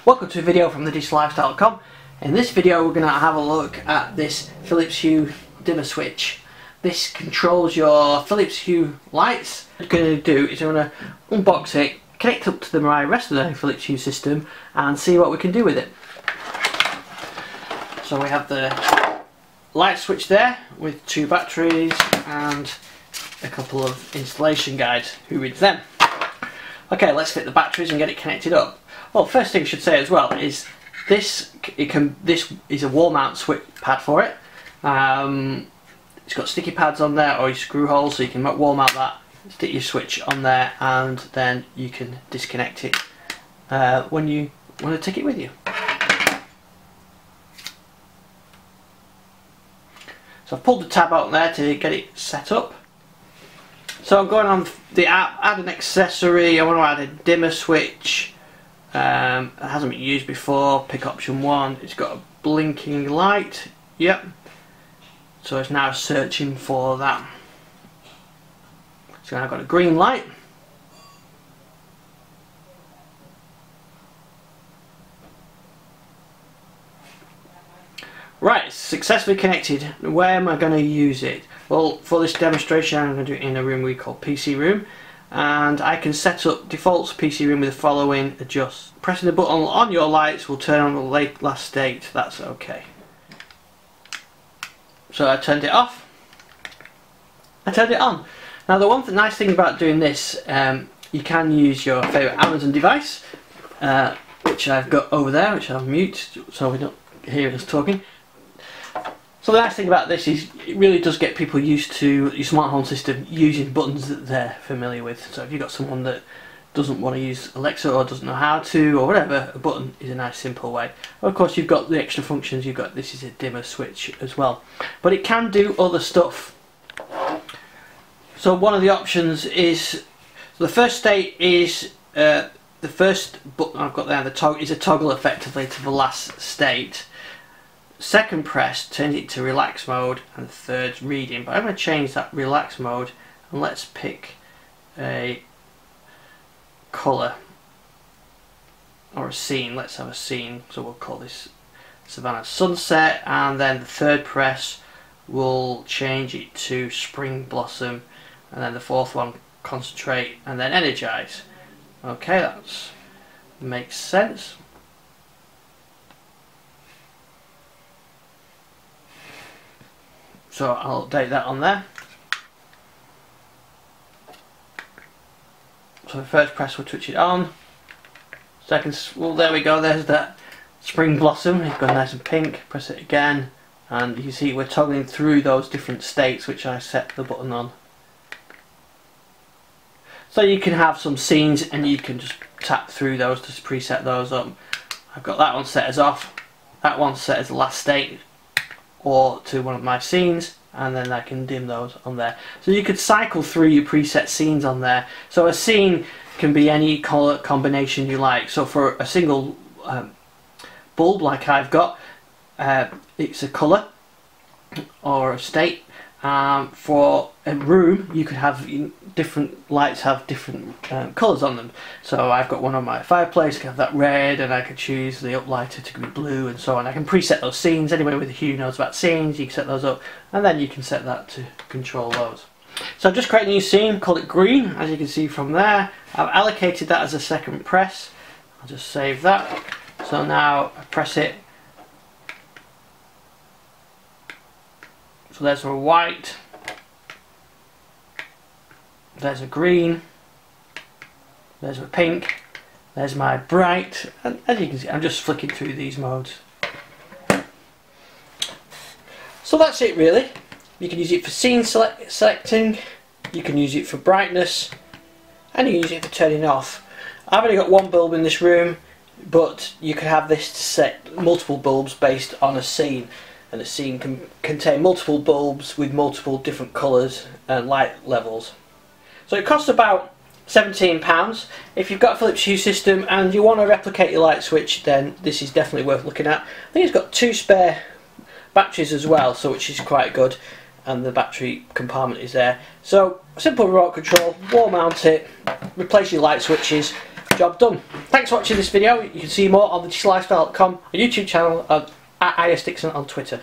Welcome to a video from thedigital-lifestyle.com. In this video we're going to have a look at this Philips Hue dimmer switch. This controls your Philips Hue lights. What we're going to do is we're going to unbox it, connect up to the rest of the Philips Hue system and see what we can do with it. So we have the light switch there with 2 batteries and a couple of installation guides. Who reads them? Okay, let's fit the batteries and get it connected up. Well, first thing I should say as well is this is a wall mount switch pad for it. It's got sticky pads on there or your screw holes, so you can wall mount that, stick your switch on there, and then you can disconnect it when you want to take it with you. So I've pulled the tab out there to get it set up. So I'm going on the app, add an accessory. I want to add a dimmer switch. It hasn't been used before. Pick option 1. It's got a blinking light. Yep. So it's now searching for that. So I've got a green light. Right, it's successfully connected. Where am I going to use it? Well, for this demonstration I'm going to do it in a room we call PC room, and I can set up defaults PC room with the following adjust. Pressing the button on your lights will turn on the last state. That's okay. So I turned it off. I turned it on. Now the nice thing about doing this, you can use your favourite Amazon device, which I've got over there, which I'll mute so we don't hear us talking. So the nice thing about this is it really does get people used to your smart home system using buttons that they're familiar with. So if you've got someone that doesn't want to use Alexa or doesn't know how to or whatever, a button is a nice simple way. Of course you've got the extra functions. You've got, this is a dimmer switch as well, but it can do other stuff. So one of the options is, the first state is the first button I've got there, the toggle is a toggle effectively to the last state. Second press turns it to relax mode, and the third's reading. But I'm going to change that relax mode, and let's pick a colour or a scene. Let's have a scene, so we'll call this Savannah Sunset, and then the third press will change it to Spring Blossom, and then the fourth one Concentrate, and then Energize. Okay, that makes sense. So I'll update that on there. So the first press will switch it on. Second, well, there we go, there's that Spring Blossom. It's gone nice and pink. Press it again, and you see we're toggling through those different states which I set the button on. So you can have some scenes and you can just tap through those to preset those up. I've got that one set as off, that one set as the last state, or to one of my scenes, and then I can dim those on there. So you could cycle through your preset scenes on there. So a scene can be any colour combination you like. So for a single bulb like I've got, it's a colour or a state. For a room you could have different lights have different colours on them. So I've got one on my fireplace, I can have that red, and I could choose the uplighter to be blue and so on. I can preset those scenes. Anybody with a Hue knows about scenes. You can set those up, and then you can set that to control those. So I've just created a new scene, call it green, as you can see from there. I've allocated that as a second press. I'll just save that. So now I press it. So there's a white, there's a green, there's a pink, there's my bright, and as you can see I'm just flicking through these modes. So that's it really. You can use it for scene selecting, you can use it for brightness, and you can use it for turning off. I've only got one bulb in this room, but you could have this to set multiple bulbs based on a scene. And the scene can contain multiple bulbs with multiple different colours and light levels. So it costs about £17. If you've got a Philips Hue system and you want to replicate your light switch, then this is definitely worth looking at. I think it's got 2 spare batteries as well, so which is quite good, and the battery compartment is there. So simple remote control, wall mount it, replace your light switches, job done. Thanks for watching this video. You can see more on the digital lifestyle.com, a YouTube channel, and at ISDixon on Twitter.